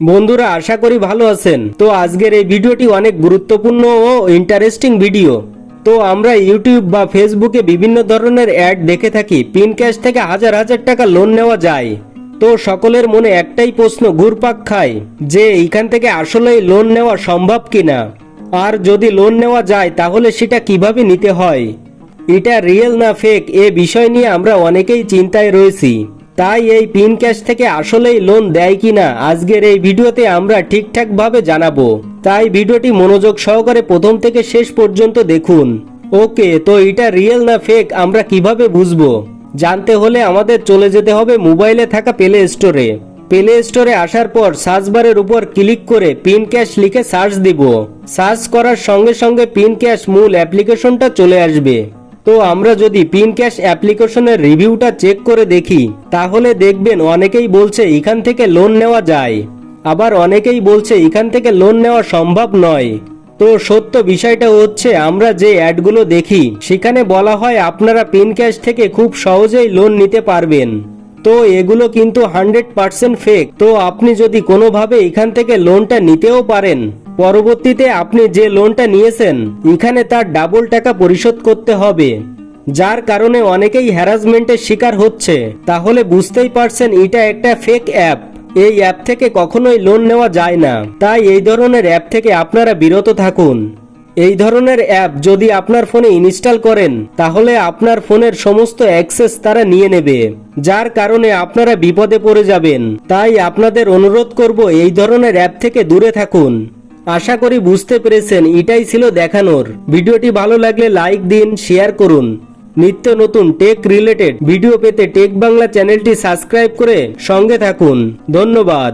বন্ধুরা, আশা করি ভালো আছেন। তো আজকের এই ভিডিওটি অনেক গুরুত্বপূর্ণ ও ইন্টারেস্টিং ভিডিও। তো আমরা ইউটিউব বা ফেসবুকে বিভিন্ন ধরনের অ্যাড দেখে থাকি, পিন ক্যাশ থেকে হাজার হাজার টাকা লোন নেওয়া যায়। তো সকলের মনে একটাই প্রশ্ন ঘুরপাক খায় যে এইখান থেকে আসলেই লোন নেওয়া সম্ভব কিনা, আর যদি লোন নেওয়া যায় তাহলে সেটা কিভাবে নিতে হয়, এটা রিয়েল না ফেক, এ বিষয় নিয়ে আমরা অনেকেই চিন্তায় রয়েছি। তাই এই পিন ক্যাশ থেকে আসলেই লোন দেয় কিনা আজকের এই ভিডিওতে আমরা ঠিকঠাক ভাবে জানাবো। তাই ভিডিওটি মনোযোগ সহকারে প্রথম থেকে শেষ পর্যন্ত দেখুন। ওকে, তো এটা রিয়েল না ফেক আমরা কিভাবে বুঝবো? জানতে হলে আমাদের চলে যেতে হবে মোবাইলে থাকা প্লে স্টোরে। প্লে স্টোরে আসার পর সার্চ বারের উপর ক্লিক করে পিন ক্যাশ লিখে সার্চ দিব। সার্চ করার সঙ্গে সঙ্গে পিন ক্যাশ মূল অ্যাপ্লিকেশনটা চলে আসবে। তো আমরা যদি পিন ক্যাশ অ্যাপ্লিকেশনের রিভিউটা চেক করে দেখি তাহলে দেখবেন অনেকেই বলছে এখান থেকে লোন নেওয়া যায়, আবার অনেকেই বলছে এখান থেকে লোন নেওয়া সম্ভব নয়। তো সত্য বিষয়টা হচ্ছে আমরা যে অ্যাডগুলো দেখি সেখানে বলা হয় আপনারা পিন ক্যাশ থেকে খুব সহজেই লোন নিতে পারবেন। তো এগুলো কিন্তু 100% ফেক। তো আপনি যদি কোনোভাবে এখান থেকে লোনটা নিতেও পারেন, পরবর্তীতে আপনি যে লোনটা নিয়েছেন এখানে তার ডাবল টাকা পরিশোধ করতে হবে, যার কারণে অনেকেই হ্যারাসমেন্টের শিকার হচ্ছে। তাহলে বুঝতেই পারছেন এটা একটা ফেক অ্যাপ। এই অ্যাপ থেকে কখনোই লোন নেওয়া যায় না। তাই এই ধরনের অ্যাপ থেকে আপনারা বিরত থাকুন। এই ধরনের অ্যাপ যদি আপনার ফোনে ইনস্টল করেন তাহলে আপনার ফোনের সমস্ত অ্যাক্সেস তারা নিয়ে নেবে, যার কারণে আপনারা বিপদে পড়ে যাবেন। তাই আপনাদের অনুরোধ করব এই ধরনের অ্যাপ থেকে দূরে থাকুন। আশা করি বুঝতে পেরেছেন, এটাই ছিল দেখানোর। ভিডিওটি ভালো লাগলে লাইক দিন, শেয়ার করুন। নিত্য নতুন টেক রিলেটেড ভিডিও পেতে টেক বাংলা চ্যানেলটি সাবস্ক্রাইব করে সঙ্গে থাকুন। ধন্যবাদ।